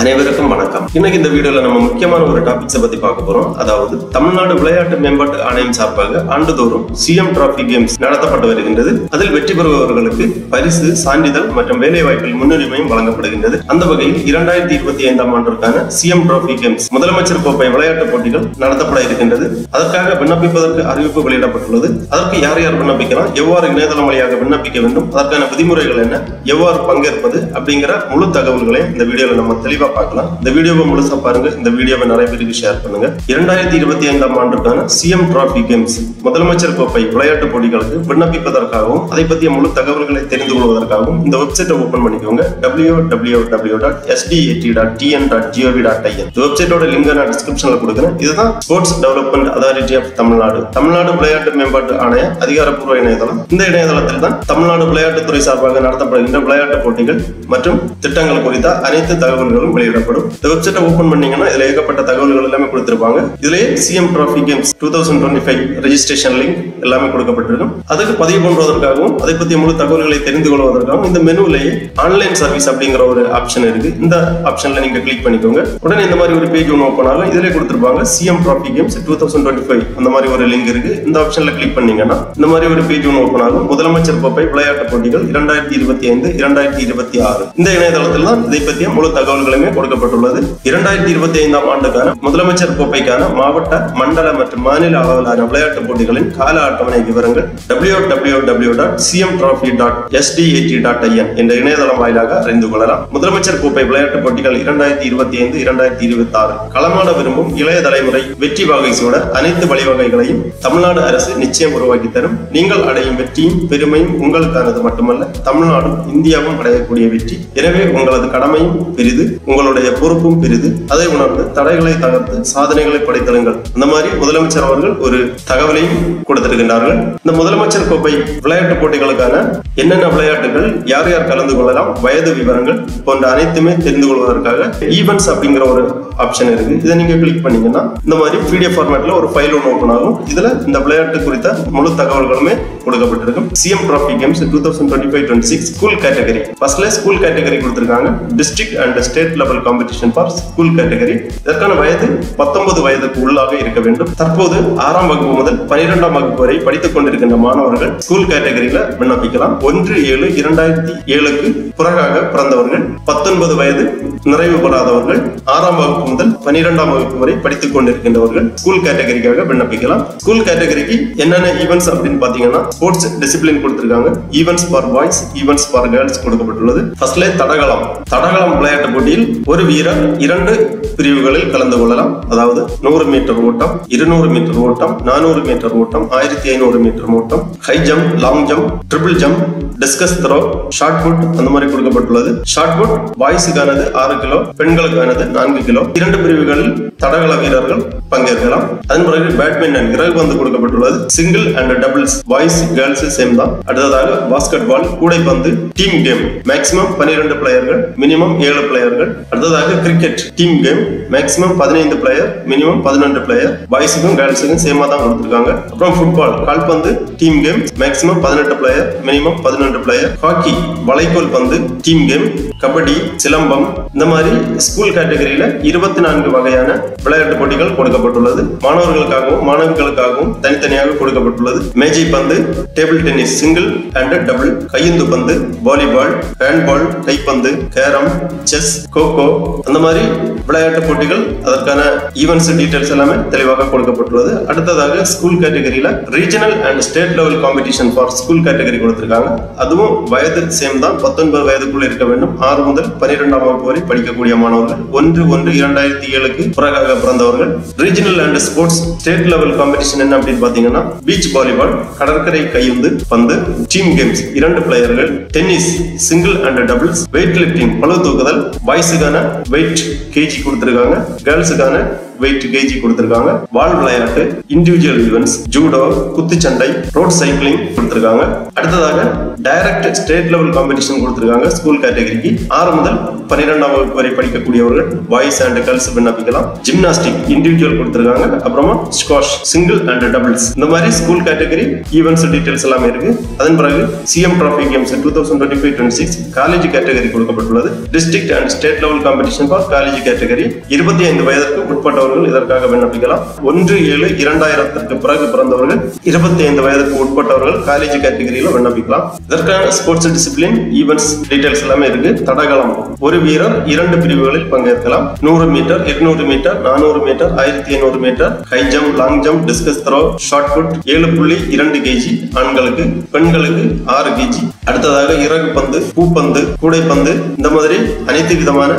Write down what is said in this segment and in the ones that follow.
அனைவருக்கும் வணக்கம். இன்னைக்கு இந்த வீடியோல நம்ம முக்கியமான ஒரு டாபிக்ஸை பத்தி பார்க்க போறோம். அதாவது தமிழ்நாடு விளையாட்டு மேம்பாட்டு ஆணையம் சார்பாக ஆண்டுதோறும் சிஎம் டிராபி கேம்ஸ் நடத்தப்பட்டு வருகின்றது. அதில் வெற்றி பெறுபவர்களுக்கு பரிசு, சான்றிதழ் மற்றும் வேலை வாய்ப்பில் முன்னுரிமையும் வழங்கப்படுகின்றது. அந்த வகையில் 2025ஆம் ஆண்டிற்கான சிஎம் டிராபி கேம்ஸ் முதலமைச்சர் கோப்பை விளையாட்டு போட்டிகள் நடத்தப்பட இருக்கின்றது. அதற்காக விண்ணப்பிப்பதற்கு அறிவிப்பு வெளியிடப்பட்டுள்ளது. அதற்கு யார் யார் விண்ணப்பிக்கலாம், எவ்வாறு இணையதளம் வழியாக விண்ணப்பிக்க வேண்டும், அதற்கான விதிமுறைகள் என்ன, எவ்வாறு பங்கேற்பது அப்படிங்கிற முழு தகவல்களை இந்த வீடியோல நம்ம தெளிவாக பார்க்கலாம். இந்த வீடியோவை முழுசா பாருங்க. இந்த வீடியோவை நிறைய பேருக்கு ஷேர் பண்ணுங்க. 2025ஆம் ஆண்டுக்கான சிஎம் டிராபி கேம்ஸ் முதலமைச்சர் கோப்பை விளையாட்டு போட்டிகளுக்கு விண்ணப்பிப்பதற்காகவும் அதை பற்றிய முழு தகவல்களை தெரிந்து கொள்வதற்காகவும் இந்த வெப்சைட்டை ஓபன் பண்ணிக்கோங்க. www.sdat.tn.gov.in. இந்த வெப்சைட்டோட லிங்க் நான் டிஸ்கிரிப்ஷன்ல கொடுக்கிறேன். இதுதான் sports development authority of Tamil Nadu, Tamil Nadu விளையாட்டு மேம்பாட்டு ஆணைய அதிகாரப்பூர்வ இணையதளம். இந்த இணையதளத்தில் தான் தமிழ்நாடு விளையாட்டுத்துறை சார்பாக நடத்தப்படுகின்ற விளையாட்டு போட்டிகள் மற்றும் திட்டங்கள் குறித்த அனைத்து தகவல்களும் வெளியிடப்படும். இந்த வெப்சைட்டை ஓபன் பண்ணீங்கன்னா இதுல ஏகப்பட்ட தகவல்கள் எல்லாமே கொடுத்திருப்பாங்க. இதுலயே CM trophy games 2025 registration link எல்லாமே கொடுக்கப்பட்டிருக்கும். அதுக்கு பதிவு பண்றதற்காகவும் அதை பற்றிய முழு தகவல்களை தெரிந்து கொள்வதற்காகவும் இந்த மெனுவிலேயே ஆன்லைன் சர்வீஸ் அப்படிங்கிற ஒரு ஆப்ஷன் இருக்கு. இந்த ஆப்ஷன்ல நீங்க கிளிக் பண்ணிக்கோங்க. உடனே இந்த மாதிரி ஒரு பேஜ் ஒன்று ஓபன் ஆகும். இதுல கொடுத்திருப்பாங்க சிஎம் டிராபி கேம்ஸ் 2025 அந்த மாதிரி ஒரு லிங்க் இருக்கு. இந்த ஆப்ஷன்ல கிளிக் பண்ணீங்கன்னா இந்த மாதிரி ஒரு பேஜ் ஒன்று ஓபன் ஆகும். முதலமைச்சர் கோப்பை விளையாட்டு போட்டிகள் 2025-2026 இந்த இணையதளத்தில் தான் இதை பற்றிய முழு தகவல்களுமே கொடுக்கப்பட்டுள்ளது. 2025ஆம் ஆண்டுக்கான முதலமைச்சர் கோப்பைக்கான மாவட்ட, மண்டல மற்றும் மாநில அளவிலான விளையாட்டு போட்டிகளின் கால அட்டவணை விவரங்கள் www.cmtrophy.sdat.in என்ற இணையதளம் வாயிலாக அறிந்து கொள்ளலாம். முதலமைச்சர் கோப்பை விளையாட்டு போட்டிகள் 2025-2026 களமாட விரும்பும் இளைய தலைமுறை வெற்றி வாகை சூட அனைத்து வழிவகைகளையும் தமிழ்நாடு அரசு நிச்சயம் உருவாக்கி தரும். நீங்கள் அடையும் வெற்றியும் பெருமையும் உங்களுக்கானது மட்டுமல்ல, தமிழ்நாடும் இந்தியாவும் அடையக்கூடிய வெற்றி. எனவே உங்களது கடமையும் பெரிது, உங்களுடைய பொறுப்பும் பெரிது. அதை உணர்ந்து தடைகளை தகர்த்து சாதனைகளை படைத்தலுங்கள். அந்த மாதிரி முதலமைச்சர் அவர்கள் ஒரு தகவலையும் கொடுத்திருக்கின்றார்கள். இந்த முதலமைச்சர் கோப்பை விளையாட்டு போட்டிகளுக்கான என்னென்ன விளையாட்டுகள், யார் யார் கலந்து கொள்ளலாம், வயது விவரங்கள் போன்ற அனைத்துமே தெரிந்து கொள்வதற்காக ஈவென்ட்ஸ் அப்படிங்கிற ஒரு ஆப்ஷன் இருக்கு. இதை நீங்க கிளிக் பண்ணீங்கன்னா இந்த மாதிரி பிடிஎஃப் ஃபார்மேட்ல ஒரு ஃபைல் ஒன்று ஓபன் ஆகும். இதுல இந்த விளையாட்டு குறித்த முழு தகவல்களுமே கொடுக்கப்பட்டிருக்கும். CM trophy games 2025-26 school category. ஃபர்ஸ்ட்ல ஸ்கூல் கேட்டகரி கொடுத்திருக்காங்க. District and state level competition for school category. இதற்கான வயது 19 வயதுக்கு உள்ளாக இருக்க வேண்டும். தற்போது 6ஆம் வகுப்பு முதல் 12ஆம் வகுப்பு வரை படித்துக் கொண்டிருக்கின்ற மாணவர்கள் ஸ்கூல் கேட்டகரியில விண்ணப்பிக்கலாம். 1/7/2007க்கு பிறகாக பிறந்தவர்கள், 19 வயது நிறைவு பெறாதவர்கள், 6ஆம் வகுப்பு முதல் 12ஆம் வகுப்பு வரை படித்துக் கொண்டிருக்கின்றவர்கள் ஸ்கூல் கேட்டகரிக்காக விண்ணப்பிக்கலாம். ஸ்கூல் கேட்டகரிக்கு என்னென்ன ஈவென்ட்ஸ் அப்படின்னு பாத்தீங்கன்னா ஸ்போர்ட்ஸ் டிசிப்ளின் கொடுத்திருக்காங்க. Events for boys, events for girls கொடுக்கப்பட்டுள்ளது. ஃபர்ஸ்ட்ல தடகளம். தடகளம் விளையாட்டு போட்டியில் ஒரு வீரர் 2 பிரிவுகளில் கலந்து கொள்ளலாம். அதாவது 100 மீட்டர் ஓட்டம், 200 மீட்டர் ஓட்டம், 400 மீட்டர் ஓட்டம், 1500 மீட்டர் ஓட்டம், high jump, long jump, triple jump, discus throw, shot put அந்த மாதிரி கொடுக்கப்பட்டுள்ளது. ஷார்ட் புட் பாய்ஸுக்கானது 6 கிலோ, பெண்களுக்கானது 4 கிலோ. 2 பிரிவுகளில் தடகள வீரர்கள் பங்கேற்கலாம். அதன் பிறகு பேட்மிண்டன் இறகுபந்து கொடுக்கப்பட்டுள்ளது. Single and doubles boys girls same தான். அடுத்ததாக பாஸ்கெட் பால் கூடைப்பந்து டீம் கேம். மேக்ஸிமம் 12 பிளேயர்கள், மினிமம் 7 பிளேயர்கள். அடுத்ததாக cricket team game. Maximum 15 player, minimum 11 player. பாய்ஸுக்கும் கேர்ள்ஸுக்கும் சேமா தான் கொடுத்திருக்காங்க. அப்புறம் ஃபுட்பால் கால்பந்து team game. Maximum 18 player, minimum 11 player. Hockey வளைகோல் பந்து டீம் கேம். கபடி, சிலம்பம் இந்த மாதிரி ஸ்கூல் கேட்டகரியில 24 வகையான விளையாட்டு போட்டிகள் கொடுக்கப்பட்டுள்ளது. மாணவர்களுக்காகவும் மாணவிகளுக்காகவும் தனித்தனியாக கொடுக்கப்பட்டுள்ளது. மேஜை பந்து, table tennis single and double, கையுந்து பந்து, வாலிபால், ஹேண்ட்பால், கைப்பந்து, கேரம், செஸ், கோகோ அந்த மாதிரி விளையாட்டு போட்டிகள், அதற்கான ஈவென்ட்ஸ் டீடைல்ஸ் எல்லாமே தெளிவாக கொடுக்கப்பட்டுள்ளது. அடுத்ததாக ஸ்கூல் கேட்டகரியில regional and state level competition for school category கொடுத்திருக்காங்க. அதுவும் வயது சேம் தான். 19 வயதுக்குள்ள இருக்க வேண்டும். 6 முதல் 12ஆம் வகுப்பு வரை படிக்கக்கூடிய மாணவர்கள். 1/1/2007க்கு பிறகாக பிறந்தவர்கள். Regional and sports state level competition என்ன அப்படின்னு பாத்தீங்கன்னா பீச் வாலிபால், கடற்கரை கையுந்து பந்து, டீம் கேம்ஸ் 2 பிளேயர்கள், tennis single and doubles, weight lifting பளு தூக்குதல், பாய்ஸுக்கான வெயிட் கேஜி கொடுத்திருக்காங்க, கேர்ள்ஸுக்கான வெயிட் கேஜி கொடுத்திருக்காங்க. வால் விளையாட்டு, இண்டிவிஜுவல் ஈவென்ட்ஸ், ஜூடோ, குத்துச்சண்டை, ரோட் சைக்கிளிங் கொடுத்திருக்காங்க. அடுத்ததாக டைரக்ட் ஸ்டேட் லெவல் காம்படிஷன் கொடுத்திருக்காங்க. ஸ்கூல் கேட்டகரிக்கு 6 முதல் 12ஆம் வகுப்பு வரை படிக்கக்கூடியவர்கள் பாய்ஸ் அண்ட் கேர்ள்ஸ் விண்ணப்பிக்கலாம். ஜிம்னாஸ்டிக் இண்டிவிஜுவல் கொடுத்திருக்காங்க. அப்புறமா ஸ்குவாஷ் சிங்கிள் அண்ட் டபுள்ஸ். இந்த மாதிரி ஸ்கூல் கேட்டகரி ஈவென்ட்ஸ் டீடைல்ஸ் எல்லாமே இருக்கு. அதன் பிறகு CM trophy games 2025-26 college category கொடுக்கப்பட்டுள்ளது. District and state level competition for college category 25 வயதிற்கு உட்பட்டவர்கள் இதற்காக விண்ணப்பிக்கலாம். 1/7/2000 பிறகு பிறந்தவர்கள் 25 வயதுக்கு உட்பட்டவர்கள் காலேஜ் கேட்டகரியில விண்ணப்பிக்கலாம். இதற்கான ஸ்போர்ட்ஸ் டிசிப்ளின் ஈவென்ட்ஸ் டீடைல்ஸ் எல்லாமே இருக்கு. தடகளம், ஒரு வீரர் 2 பிரிவுகளில் பங்கேற்கலாம். 100 metre, 200 metre, 400 metre, 1500 metre, high jump, long jump, discus throw, shot put 7.2 KG ஆண்களுக்கு, பெண்களுக்கு 6 கேஜி. அடுத்ததாக இறகு பந்து, பூப்பந்து, கூடைப்பந்து, இந்த மாதிரி அனைத்து விதமான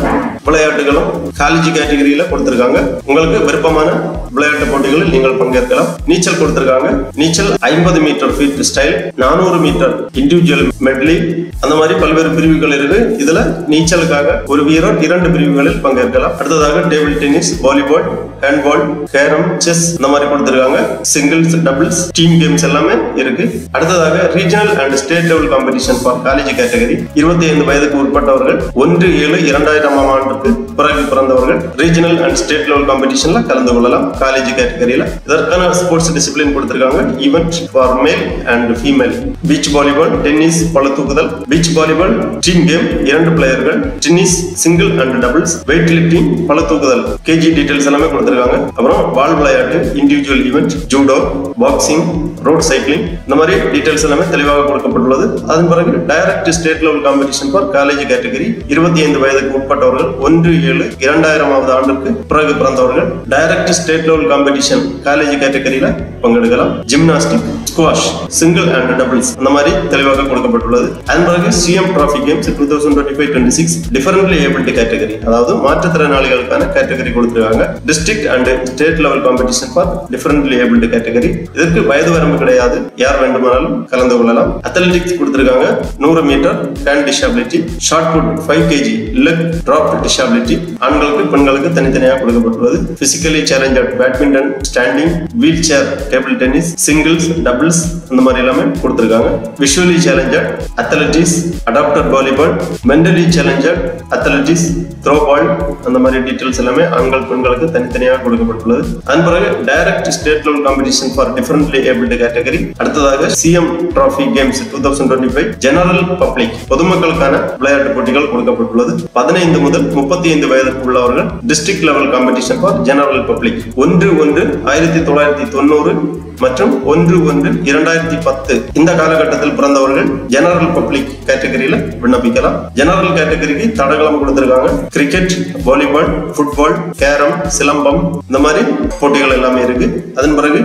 விளையாட்டுகளும் காலேஜ் கேட்டகரியில கொடுத்திருக்காங்க. உங்களுக்கு விருப்பமான விளையாட்டு போட்டிகளில் நீங்கள் பங்கேற்கலாம். நீச்சல் கொடுத்திருக்காங்க. நீச்சல் 50 metre free style, 400 metre individual medley, அந்த மாதிரி பல்வேறு பிரிவுகள் இருக்கு. இதுல நீச்சலுக்காக ஒரு வீரர் 2 பிரிவுகளில் பங்கேற்கலாம். அடுத்ததாக table tennis, volleyball, handball, carrom, chess இந்த மாதிரி கொடுத்திருக்காங்க. சிங்கிள்ஸ், டபுள்ஸ், டீம் கேம்ஸ் எல்லாமே இருக்கு. அடுத்ததாக regional and state level competition for college category 25 வயதுக்கு உட்பட்டவர்கள் 1/7/2000 ஆண்டுக்கு பிறகு பிறந்தவர்கள் ரீஜனல் அண்ட் ஸ்டேட் லெவல் காம்படிஷன்ல கலந்து கொள்ளலாம் காலேஜ் கேட்டகரியில. இதற்கான ஸ்போர்ட்ஸ் டிசிப்ளின் கொடுத்திருக்காங்க. Event for male and female, beach volleyball, tennis, பளு தூக்குதல், பீச் வாலிபால் டீம் கேம் 2 பிளேயர்கள், tennis single and doubles, weight lifting, பளு தூக்குதல் கேஜி டீடைல்ஸ் எல்லாமே கொடுத்திருக்காங்க. அப்புறம் வால் விளையாட்டு, individual event, judo, boxing, road cycling இந்த மாதிரி டீடைல்ஸ் எல்லாமே தெளிவாக கொடுக்கப்பட்டுள்ளது. அதன் பிறகு direct state level competition for college category 25 வயதுக்கு உட்பட்டவர்கள் 1/7/2000 ஆண்டுக்கு பிறகு பிறந்தவர்கள் direct state level competition college கேட்டகரியில பங்கெடுக்கலாம். Gymnastic, squash, single and doubles அந்த மாதிரி தெளிவாக கொடுக்கப்பட்டுள்ளது. அதன் பிறகு CM trophy games 2025-26 differently abled category, அதாவது மாற்றுத்திறனாளிகளுக்கான கேட்டகரி கொடுத்திருக்காங்க. District and state level competition for differently abled category. இதற்கு வயது வரம்பு கிடையாது, யார் வேண்டுமானாலும் கலந்து கொள்ளலாம். அத்லெட்டிக்ஸ் கொடுத்திருக்காங்க. 100 metre hand disability, shot put 5 kg leg drop disability ஆண்களுக்கு பெண்களுக்கு தனித்தனியாக கொடுக்கப்பட்டுள்ளது. Physically challenger badminton, standing, wheel chair table tennis, singles, doubles அந்த மாதிரி எல்லாமே கொடுத்திருக்காங்க. Visually challenger athletics, adapter volleyball, mentally challenger athletics, throw ball அந்த மாதிரி டீடைல்ஸ் எல்லாமே ஆண்கள் பெண்களுக்கு தனித்தனியாக கொடுக்கப்பட்டுள்ளது. அதன் பிறகு direct state level competition for differently abled category. அடுத்ததாக CM trophy games 2025 general public பொதுமக்களுக்கான விளையாட்டு போட்டிகள் கொடுக்கப்பட்டுள்ளது. 15 முதல் 35 வயதுக்கு உள்ளவர்கள் district level competition for general public 1/1/1990 மற்றும் 1/1/2010 இந்த காலகட்டத்தில் பிறந்தவர்கள் ஜெனரல் பப்ளிக் கேட்டகரியில விண்ணப்பிக்கலாம். ஜெனரல் கேட்டகரிக்கு தடகளம் கொடுத்திருக்காங்க. Cricket, volleyball, football, carrom, silambam இந்த மாதிரி போட்டிகள் எல்லாமே இருக்கு. அதன் பிறகு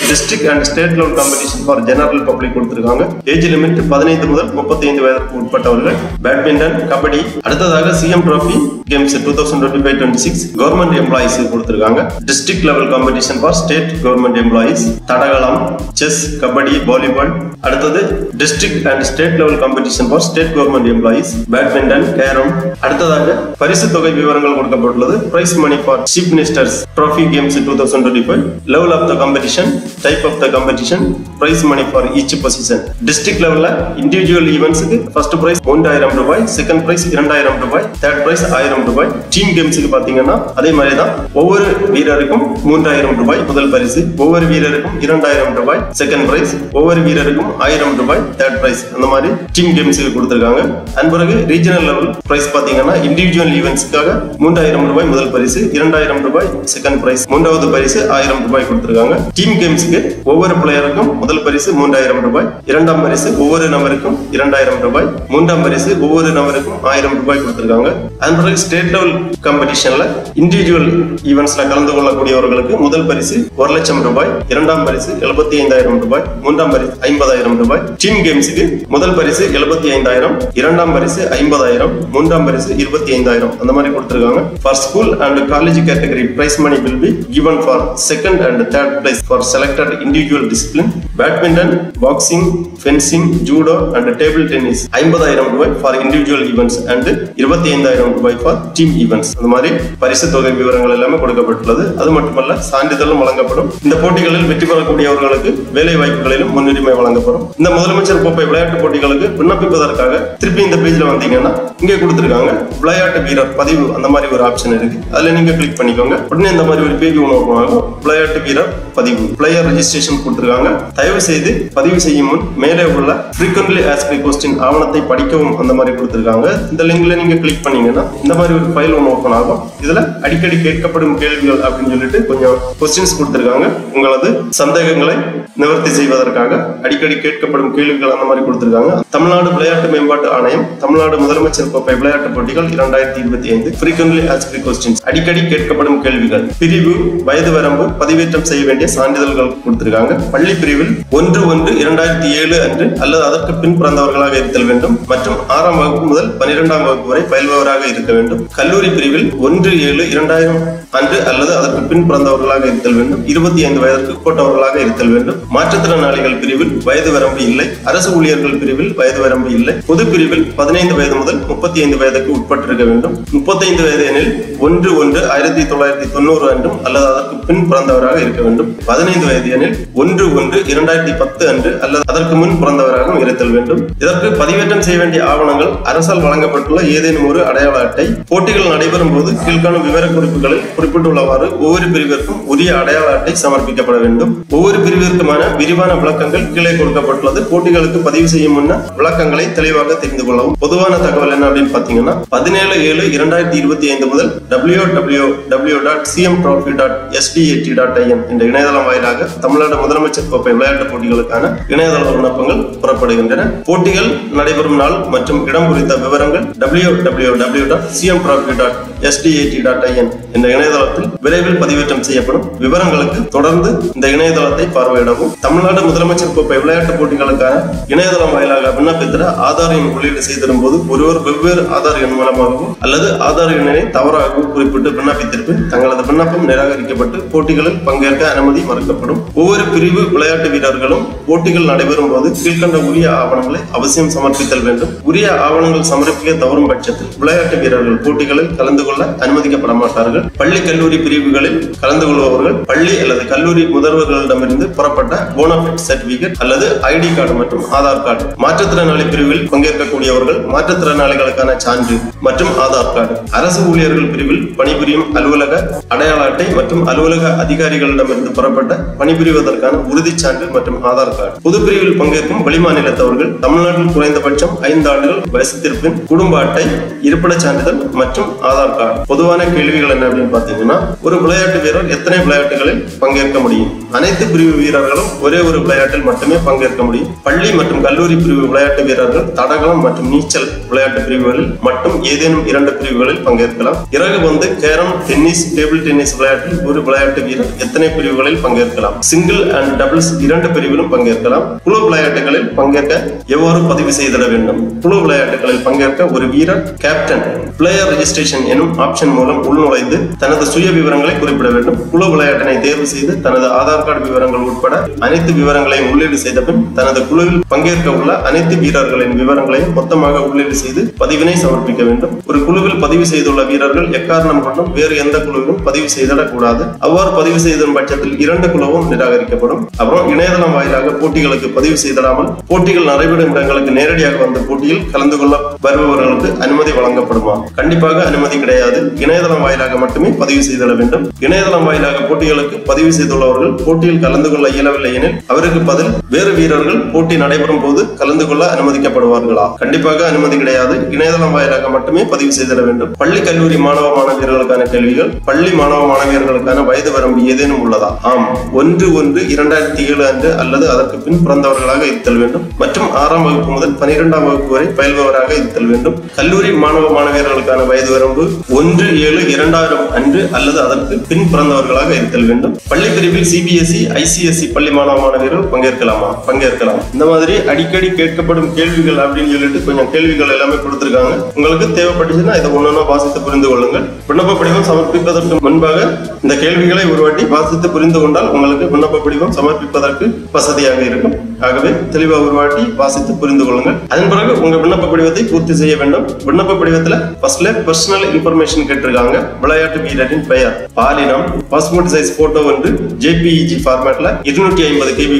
district and state level competition for general public கொடுத்திருக்காங்க. ஏஜ் லிமிட் 15 முதல் 35 வயதுக்கு உட்பட்டவர்கள். பேட்மிண்டன், கபடி. அடுத்ததாக CM trophy games 2025-26 government employees கொடுத்திருக்காங்க. District level competition for state government employees, தடகளம், செஸ், கபடி, வாலிபால். அடுத்தது district and state level competition for state government employees, badminton, carrom. அடுத்ததாக பரிசு தொகை விவரங்கள் கொடுக்கப்பட்டுள்ளது. Price money for chief ministers trophy games 2025, level of the competition, type of the competition, prize money for each position. District லெவல்ல individual ஈவென்ட்ஸ்க்கு first prize 3000 ரூபாய், second prize 2000 ரூபாய், third prize 1000 ரூபாய். டீம் கேம்ஸ்க்கு பாத்தீங்கன்னா அதே மாதிரி தான். ஒவ்வொரு வீரருக்கும் 3000 ரூபாய் முதல் பரிசு, ஒவ்வொரு வீரருக்கும் 2000 ரூபாய் செகண்ட் பிரைஸ், ஒவ்வொரு வீரருக்கும் 1000 ரூபாய் தேர்ட் பிரைஸ். அந்த மாதிரி டீம் கேம்ஸ்க்கு கொடுத்திருக்காங்க. அதன் பிறகு ரீஜனல் லெவல் பிரைஸ் பாத்தீங்கன்னா இண்டிவிஜுவல் ஈவென்ட்ஸ்க்காக 3000 ரூபாய் முதல் பரிசு, 2000 ரூபாய் செகண்ட் பிரைஸ், மூன்றாவது பரிசு 1000 ரூபாய் கொடுத்திருக்காங்க. டீம் கேம்ஸ்க்கு ஒவ்வொரு பிளேயருக்கும் முதல் பரிசு 3000 ரூபாய், இரண்டாம் பரிசு ஒவ்வொரு நபருக்கும் 2000 ரூபாய், மூன்றாம் பரிசு ஒவ்வொரு நபருக்கும் 1000 ரூபாய் கொடுத்திருக்காங்க. அதன் பிறகு ஸ்டேட் லெவல் காம்படிஷன்ல இண்டிவிஜுவல் ஈவென்ட்ஸ்ல கலந்து கொள்ளக்கூடியவர்களுக்கு முதல் பரிசு 1,00,000 ரூபாய், இரண்டாம் பரிசு பரிசு 75,000 ரூபாய், மூன்றாம் பரிசு 50,000 ரூபாய். டீம் கேம்ஸுக்கு முதல் பரிசு 75,000, இரண்டாம் பரிசு 50,000, மூன்றாம் பரிசு 25,000 அந்த மாதிரி கொடுத்திருக்காங்க. For school and college category, prize money will be given for second and third place for selected individual discipline. Badminton, boxing, fencing, judo and table tennis 50,000 ரூபாய் for individual events and 25,000 ரூபாய் for team events. அந்த மாதிரி பரிசு தொகை விவரங்கள் எல்லாமே கொடுக்கப்பட்டுள்ளது. அது மட்டுமல்ல, சான்றிதழும் வழங்கப்படும். இந்த போட்டிகளில் வெற்றி பெறக்கூடியவர்களுக்கு வேலை வாய்ப்புகளிலும் முன்னுரிமை வழங்கப்படும். இந்த முதலமைச்சர் கோப்பை விளையாட்டு போட்டிகளுக்கு விண்ணப்பிப்பதற்காக திருப்பி இந்த பேஜ்ல வந்தீங்கன்னா இங்கே கொடுத்திருக்காங்க விளையாட்டு வீரர் பதிவு அந்த மாதிரி ஒரு ஆப்ஷன் இருக்கு. அதுல நீங்க கிளிக் பண்ணிக்கோங்க. உடனே இந்த மாதிரி ஒரு பேஜ் ஓபன் ஆகும். விளையாட்டு வீரர் பதிவு பிளேயர் ரெஜிஸ்ட்ரேஷன் கொடுத்திருக்காங்க. தயவு செய்து பதிவு செய்யும் முன் மேலே உள்ள frequently asked question ஆவணத்தை படிக்கவும் அந்த மாதிரி கொடுத்திருக்காங்க. இந்த லிங்க்ல நீங்க கிளிக் பண்ணீங்கன்னா இந்த மாதிரி ஒரு ஃபைல் ஒன்று ஓபன் ஆகும். இதுல அடிக்கடி கேட்கப்படும் கேள்விகள் அப்படின்னு சொல்லிட்டு கொஞ்சம் கொஸ்டின்ஸ் கொடுத்திருக்காங்க. உங்களது சந்தேகங்களை நிவர்த்தி செய்வதற்காக அடிக்கடி கேட்கப்படும் கேள்விகள் அந்த மாதிரி கொடுத்திருக்காங்க. தமிழ்நாடு விளையாட்டு மேம்பாட்டு ஆணையம் தமிழ்நாடு முதலமைச்சர் கோப்பை விளையாட்டு போட்டிகள் 2025 frequently asked questions அடிக்கடி கேட்கப்படும் கேள்விகள் பிரிவு, வயது வரம்பு, பதிவேற்றம் செய்ய வேண்டிய சான்றிதழ்கள் கொடுத்திருக்காங்க. பள்ளி பிரிவில் 1/1/2007 அன்று அல்லது அதற்கு பின் பிறந்தவர்களாக இருத்தல் வேண்டும் மற்றும் 6ஆம் வகுப்பு முதல் 12ஆம் வகுப்பு வரை பயில்பவராக இருக்க வேண்டும். கல்லூரி பிரிவில் 1/7/2000 அன்று அல்லது அதற்கு பின் பிறந்தவர்களாக இருத்தல் வேண்டும். 25 வயதிற்கு உட்பட்டவர்களாக இருத்தல் வேண்டும். மாற்றுத்திறனாளிகள் பிரிவில் வயது வரம்பு இல்லை. அரசு ஊழியர்கள் பிரிவில் வயது வரம்பு இல்லை. பொது பிரிவில் 15 வயது முதல் 35 வயதுக்கு உட்பட்டிருக்க வேண்டும். 35 வயது எனில் 1/1/1990 அன்றும் அல்லது அதற்கு பின் பிறந்தவராக இருக்க வேண்டும். 15 வயது எனில் 1/1/2010 அன்று அல்லது அதற்கு முன் பிறந்தவராக இருத்தல் வேண்டும். இதற்கு பதிவேற்றம் செய்ய வேண்டிய ஆவணங்கள் அரசால் வழங்கப்பட்டுள்ள ஏதேனும் ஒரு அடையாள அட்டை. போட்டிகள் நடைபெறும் போது கீழ்காணும் விவரக்குறிப்புகளில் குறிப்பிட்டுள்ளவாறு ஒவ்வொரு பிரிவிற்கும் உரிய அடையாள அட்டை சமர்ப்பிக்கப்பட வேண்டும். ஒவ்வொரு பிரிவிற்குமான விரிவான விளக்கங்கள் கீழே கொடுக்கப்பட்டுள்ளது. போட்டிகளுக்கு பதிவு செய்யும் முன்ன விளக்கங்களை தெளிவாக தெரிந்து கொள்ளவும். பொதுவான தகவல் என்ன அப்படின்னு பாத்தீங்கன்னா 17/7/2025 முதல் www.cmtrophy.sdat.in என்ற இணையதளம் வாயிலாக தமிழ்நாடு முதலமைச்சர் கோப்பை விளையாட்டு போட்டிகளுக்கான இணையதள விண்ணப்பங்கள் புறப்படுகின்றன. போட்டிகள் நடைபெறும் நாள் மற்றும் இடம் குறித்த விவரங்கள் www.cmtrophy.sdat.in என்ற இணையதளத்தில் விரைவில் பதிவேற்றம் செய்யப்படும். விவரங்களுக்கு தொடர்ந்து இந்த இணையதளத்தை பார்வையிடவும். தமிழ்நாடு முதலமைச்சர் கோப்பை விளையாட்டு போட்டிகளுக்கான இணையதளம் வாயிலாக விண்ணப்பித்திட ஆதார் எண் உள்ளீடு செய்திடும் போது ஒருவர் வெவ்வேறு ஆதார் எண் மூலமாகவும் அல்லது ஆதார் எண்ணை தவறாகவும் குறிப்பிட்டு விண்ணப்பித்திருப்பின் தங்களது விண்ணப்பம் நிராகரிக்கப்பட்டு போட்டிகளில் பங்கேற்க அனுமதி மறுக்கப்படும். ஒவ்வொரு பிரிவு விளையாட்டு வீரர்களும் போட்டிகள் நடைபெறும் போது கீழ்கண்ட உரிய ஆவணங்களை அவசியம் சமர்ப்பித்தல் வேண்டும். உரிய ஆவணங்கள் சமர்ப்பிக்க தவறும் பட்சத்தில் விளையாட்டு வீரர்கள் போட்டிகளில் கலந்து கொள்ள அனுமதிக்கப்பட மாட்டார்கள். பள்ளி கல்லூரி பிரிவுகளில் கலந்து கொள்பவர்கள் பள்ளி அல்லது கல்லூரி முதல்வர்களிடமிருந்து புறப்பட்ட போனஃபைட் சர்டிபிகேட் அல்லது ஐடி கார்டு மற்றும் ஆதார் கார்டு. மாற்றுத்திறனாளி பிரிவில் பங்கேற்கக்கூடியவர்கள் மாற்றுத்திறனாளிகளுக்கான சான்று மற்றும் ஆதார் கார்டு. அரசு ஊழியர்கள் பிரிவில் பணிபுரியும் அலுவலக அடையாள அட்டை மற்றும் அலுவலக அதிகாரிகளிடமிருந்து புறப்பட்ட பணிபுரிவதற்கான உறுதிச் சான்று மற்றும் ஆதார் கார்டு. பொது பிரிவில் பங்கேற்கும் வெளிமாநிலத்தவர்கள் தமிழ்நாட்டில் குறைந்தபட்சம் 5 ஆண்டுகள் வயசுத்திருப்பின் குடும்ப அட்டை, இருப்பிடச் சான்றிதழ் மற்றும் ஆதார் கார்டு. பொதுவான கேள்விகள் என்ன அப்படின்னு பாத்தீங்கன்னா ஒரு விளையாட்டு வீரர் எத்தனை விளையாட்டுகளில் பங்கேற்க முடியும்? அனைத்து பிரிவு வீரர்களும் ஒரே ஒரு விளையாட்டில் மட்டுமே பங்கேற்க முடியும். பள்ளி மற்றும் கல்லூரி பிரிவு விளையாட்டு வீரர்கள் தடகளம் மற்றும் நீச்சல் விளையாட்டு பிரிவுகளில் மட்டும் ஏதேனும் 2 பிரிவுகளில் பங்கேற்கலாம். இறகு பந்து, கேரம், டென்னிஸ், டேபிள் டென்னிஸ் விளையாட்டில் ஒரு விளையாட்டு வீரர் எத்தனை பிரிவுகளில் பங்கேற்கலாம்? சிங்கிள் அண்ட் டபுள்ஸ் 2 பிரிவிலும் பங்கேற்கலாம். குழு விளையாட்டுகளில் பங்கேற்க எவ்வாறு பதிவு செய்திட வேண்டும்? குழு விளையாட்டுகளில் பங்கேற்க ஒரு வீரர் கேப்டன் பிளேயர் ரெஜிஸ்ட்ரேஷன் எனும் ஆப்ஷன் மூலம் உள்நுழைந்து தனது சுய விவரங்களை குறிப்பிட வேண்டும். குழு விளையாட்டினை தேர்வு செய்து தனது ஆதார் கார்டு விவரங்கள் உட்பட அனைத்து விவரங்களையும் உள்ளீடு செய்த பின் தனது குழுவில் பங்கேற்க உள்ள அனைத்து வீரர்களின் விவரங்களையும் மொத்தமாக உள்ளீடு செய்து பதிவினை சமர்ப்பிக்க வேண்டும். ஒரு குழுவில் பதிவு செய்துள்ள வீரர்கள் எக்காரணம் கொண்டும் வேறு எந்த குழுவிலும் பதிவு செய்திடக்கூடாது. அவ்வாறு பதிவு செய்தும் பட்சத்தில் 2 குழுவும் நிராகரிக்கப்படும். அப்புறம் இணையதளம் வாயிலாக போட்டிகளுக்கு பதிவு செய்திடாமல் போட்டிகள் நடைபெறும் இடங்களுக்கு நேரடியாக வந்த போட்டியில் கலந்து கொள்ள வருபவர்களுக்கு அனுமதி வழங்கப்படுமா? கண்டிப்பாக அனுமதி கிடையாது. இணையதளம் வாயிலாக மட்டுமே பதிவு செய்திட வேண்டும். இணையதளம் வாயிலாக போட்டிகளுக்கு பதிவு செய்துள்ளவர்கள் போட்டியில் கலந்து கொள்ள இயலவில்லை எனில் அவருக்கு பதில் வேறு வீரர்கள் போட்டி நடைபெறும் போது கலந்து கொள்ள அனுமதிக்கப்படுவார்களா? கண்டிப்பாக அனுமதி கிடையாது. இணையதளம் வாயிலாக மட்டுமே பதிவு செய்திட வேண்டும். பள்ளி கல்லூரி மாணவ மாணவியர்களுக்கான கேள்விகள். பள்ளி மாணவ மாணவியர்களுக்கான வயது வரம்பு ஏதேனும் உள்ளதா? ஆம். 1/1/2007 அன்று அல்லது அதற்கு பின் பிறந்தவர்களாக இருத்தல் வேண்டும் மற்றும் 6ஆம் வகுப்பு முதல் 12ஆம் வகுப்பு வரை பயில்பவராக இருத்தல் வேண்டும். கல்லூரி மாணவ மாணவியர்களுக்கான வயது வரம்பு 1/7/2000 அன்று அல்லது அதற்கு பின் பிறந்தவர்களாக இருத்தல் வேண்டும். பள்ளி பிரிவில் CBSE ICSE பள்ளி மாணவர்கள் பங்கேற்கலாம். இந்த மாதிரி அடிக்கடி கேட்கப்படும் கேள்விகள் அப்படின்னு சொல்லிட்டு கொஞ்சம் கேள்விகள் எல்லாமே கொடுத்திருக்காங்க. உங்களுக்கு தேவைப்பட்டுச்சுன்னா இதை ஒன்னொன்னா வாசித்து புரிந்து கொள்ளுங்கள். விண்ணப்ப படிவம் சமர்ப்பிப்பதற்கு முன்பாக இந்த கேள்விகளை ஒரு வாட்டி வாசித்து புரிந்து கொண்டால் உங்களுக்கு விண்ணப்ப படிவம் சமர்ப்பிப்பதற்கு வசதியாக இருக்கும். ஆகவே தெளிவா ஒரு வாட்டி வாசித்து புரிந்து கொள்ளுங்கள். அதன் பிறகு உங்க விண்ணப்ப படிவத்தை பூர்த்தி செய்ய வேண்டும். விண்ணப்ப படிவத்துல ஃபர்ஸ்ட்ல பர்சனல் இன்ஃபர்மேஷன் கேட்டிருக்காங்க. விளையாட்டு வீரரின் பெயர், பாலினம், பாஸ்போர்ட் சைஸ் போட்டோ வந்து JPEG ஃபார்மேட்ல 250 KB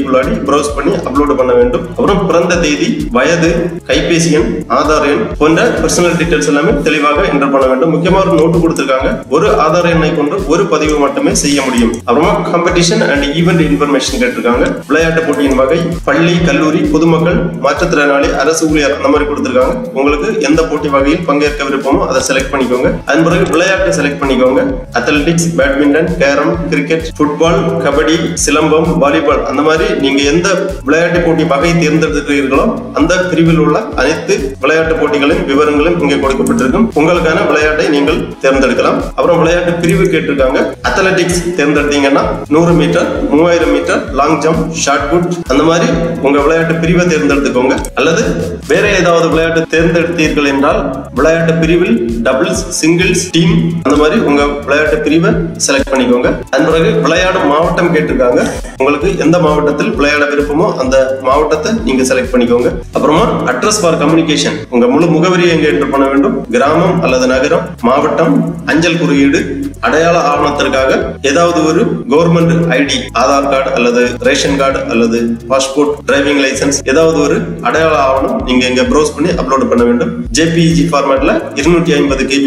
ப்ரௌஸ் பண்ணி அப்லோட் பண்ண வேண்டும். அப்புறம் பிறந்த தேதி, வயது, கைபேசி எண், ஆதார் எண் போன்ற பர்சனல் டீடைல்ஸ் எல்லாமே தெளிவாக என்டர் பண்ண வேண்டும். முக்கியமா ஒரு நோட்டு கொடுத்திருக்காங்க. ஒரு ஆதார் எண்ணை கொண்டு ஒரு பதிவு மட்டுமே செய்ய முடியும். அப்புறமா காம்படிஷன் அண்ட் ஈவென்ட் இன்ஃபர்மேஷன் கேட்டிருக்காங்க. விளையாட்டு போட்டியின் வகை, பள்ளி, கல்லூரி, பொதுமக்கள், மாற்றுத்திறனாளி, அரசு ஊழியர் அந்த மாதிரி கொடுத்திருக்காங்க. உங்களுக்கு எந்த போட்டி வகையில் பங்கேற்க விருப்பமோ அதை செலக்ட் பண்ணிக்கோங்க. அதன் பிறகு விளையாட்டை செலக்ட் பண்ணிக்கோங்க. Athletics, badminton, carrom, cricket, football, kabaddi, silambam, volleyball அந்த மாதிரி நீங்க எந்த விளையாட்டு போட்டி வகை தேர்ந்தெடுக்கிறீர்களோ அந்த பிரிவில் உள்ள அனைத்து விளையாட்டு போட்டிகளின் விவரங்களும் இங்கே கொடுக்கப்பட்டிருக்கும். உங்களுக்கான விளையாட்டை நீங்கள் தேர்ந்தெடுக்கலாம். அப்புறம் விளையாட்டு பிரிவு கேட்டிருக்காங்க. அத்லெட்டிக்ஸ் தேர்ந்தெடுத்தீங்கன்னா 100 meter, 3000 meter, long jump, shot put அந்த மாதிரி உங்க விளையாட்டு பிரிவை தேர்ந்தெடுத்துக்கோங்க. அல்லது வேற ஏதாவது விளையாட்டு தேர்ந்தெடுத்தீர்கள் என்றால் விளையாட்டு பிரிவில் டபுள்ஸ், சிங்கிள்ஸ், டீம் அந்த மாதிரி உங்க விளையாட்டு பிரிவை செலக்ட் பண்ணிக்கோங்க. அதன் பிறகு விளையாடும் மாவட்டம் கேட்டிருக்காங்க. உங்களுக்கு எந்த மாவட்டத்தில் விளையாட விருப்பமோ அந்த மாவட்டத்தை நீங்க செலக்ட் பண்ணிக்கோங்க. அப்புறமா அட்ரஸ் ஃபார் கம்யூனிகேஷன், உங்க முழு முகவரியை எங்க என்டர் பண்ண வேண்டும். கிராமம் அல்லது நகரம், மாவட்டம், அஞ்சல் குறியீடு, அடையாள ஆவணத்திற்காக ஏதாவது ஒரு கவர்மெண்ட் ஐடி, ஆதார் கார்டு அல்லது ரேஷன் கார்டு அல்லது பாஸ்போர்ட், டிரைவிங் லைசன்ஸ் ஏதாவது ஒரு அடையாள ஆவணம் நீங்க இங்க ப்ரௌஸ் பண்ணி அப்லோட் பண்ண வேண்டும். JPEG ஃபார்மேட்ல 250 KB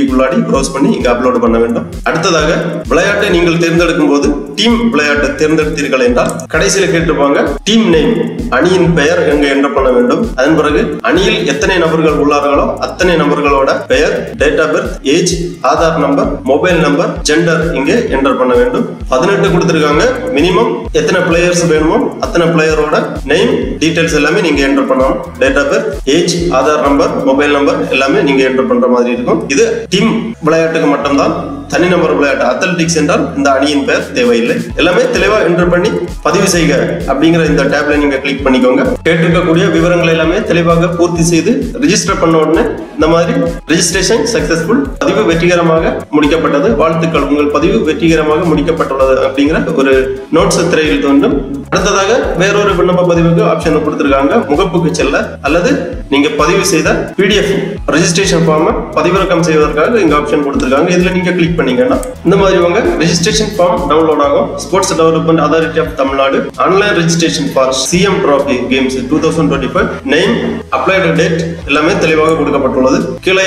ப்ரௌஸ் பண்ணி இங்க அப்லோட் பண்ண வேண்டும். அடுத்ததாக விளையாட்டை நீங்கள் தேர்ந்தெடுக்கும் போது டீம் விளையாட்டு தேர்ந்தெடுத்தீர்கள் என்றால் கடைசியில் கேட்டிருப்பாங்க டீம் நேம், அணியின் பெயர் எங்க என்டர் பண்ண வேண்டும். அதன் பிறகு அணியில் எத்தனை நபர்கள் உள்ளார்களோ அத்தனை நபர்களோட பெயர், date of birth, age, Aadhaar number, mobile number, gender இங்கே என்டர் பண்ண வேண்டும். 18 கொடுத்திருக்காங்க. மினிமம் எத்தனை பிளேயர்ஸ் வேணுமோ அத்தனை பிளேயரோட நேம் டீடைல்ஸ் எல்லாமே நீங்க என்டர் பண்ணணும். Date of birth, age, Aadhaar number, mobile number எல்லாமே நீங்க என்டர் பண்ற மாதிரி இருக்கும். இது டீம் விளையாட்டுக்கு மட்டும்தான். தனிநபர் விளையாட்டு அத்லெட்டிக்ஸ் என்றால் இந்த அணியின் பெயர் தேவையில்லை. எல்லாமே தெளிவா என்டர் பண்ணி பதிவு செய்க அப்படிங்கிற இந்த டேப்ல நீங்க கிளிக் பண்ணிக்கோங்க. கேட்டிருக்கக்கூடிய விவரங்கள் எல்லாமே தெளிவாக பூர்த்தி செய்து ரெஜிஸ்டர் பண்ண உடனே இந்த மாதிரி ரெஜிஸ்ட்ரேஷன் சக்சஸ்ஃபுல், பதிவு வெற்றிகரமாக முடிக்கப்பட்டது, வாழ்த்துக்கள், உங்கள் பதிவு வெற்றிகரமாக முடிக்கப்பட்டுள்ளது அப்படிங்கிற ஒரு நோட்ஸ் திரையில் தோன்றும். அடுத்ததாக வேறொரு விண்ணப்ப பதிவுக்கு ஆப்ஷன் கொடுத்திருக்காங்க. முகப்புக்கு செல்ல அல்லது நீங்க பதிவு செய்த PDF ரெஜிஸ்ட்ரேஷன் ஃபார்ம் பதிவிறக்கம் செய்வதற்காக இங்க ஆப்ஷன் கொடுத்திருக்காங்க. இதுல நீங்க கிளிக் பண்ணீங்கன்னா இந்த மாதிரி உங்க ரெஜிஸ்ட்ரேஷன் ஃபார்ம் டவுன்லோட் ஆகும். Sports development authority of Tamil Nadu online registration for CM Trophy games 2025 name, applied date எல்லாமே தெளிவாக கொடுக்கப்பட்டுள்ளது. கீழே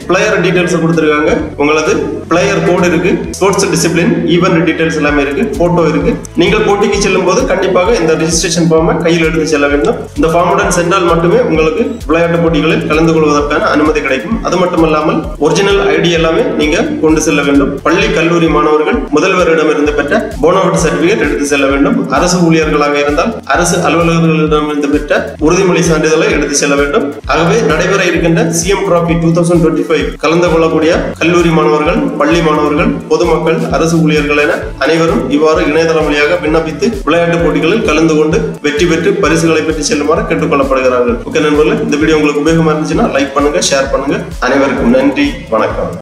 பிளேயர் டீடைல்ஸ் கொடுத்திருக்காங்க. உங்களது பிளேயர் கோட் இருக்கு, ஸ்போர்ட்ஸ் டிசிப்ளின், ஈவென்ட் டீடைல்ஸ் எல்லாமே இருக்கு, போட்டோ இருக்கு. நீங்கள் போட்டிக்கு செல்லும் போது கண்டிப்பாக இந்த ரெஜிஸ்ட்ரேஷன் ஃபார்மை கையில் எடுத்து செல்ல வேண்டும். இந்த ஃபார்முடன் சென்றால் மட்டுமே உங்களுக்கு விளையாட்டு போட்டிகளில் கலந்து கொள்வதற்கான அனுமதி கிடைக்கும். அது மட்டுமல்லாமல் ஒரிஜினல் ஐடி எல்லாமே நீங்க கொண்டு செல்ல வேண்டும். பள்ளி, கல்லூரி மாணவர்கள் முதல்வரிடமிருந்து பெற்ற போனஃபைட் சர்டிபிகேட் எடுத்து செல்ல வேண்டும். அரசு ஊழியர்களாக இருந்தால் அரசு அலுவலர்களிடமிருந்து பெற்ற உறுதிமொழி சான்றிதழை எடுத்து செல்ல வேண்டும். ஆகவே நடைபெற இருக்கின்ற CM Trophy 2025 கலந்து கொள்ளக்கூடிய கல்லூரி மாணவர்கள், பள்ளி மாணவர்கள், பொதுமக்கள், அரசு ஊழியர்கள் என அனைவரும் இவ்வாறு இணையதளம் வழியாக விண்ணப்பித்து விளையாட்டு போட்டிகளில் கலந்து கொண்டு வெற்றி பெற்று பரிசுகளை பெற்று செல்லுமாறு கேட்டுக்கொள்ளப்படுகிறார்கள். ஓகே நண்பர்களே, இந்த வீடியோ உங்களுக்கு உபயோகமா இருந்துச்சுன்னா லைக் பண்ணுங்க, ஷேர் பண்ணுங்க. அனைவருக்கும் நன்றி, வணக்கம்.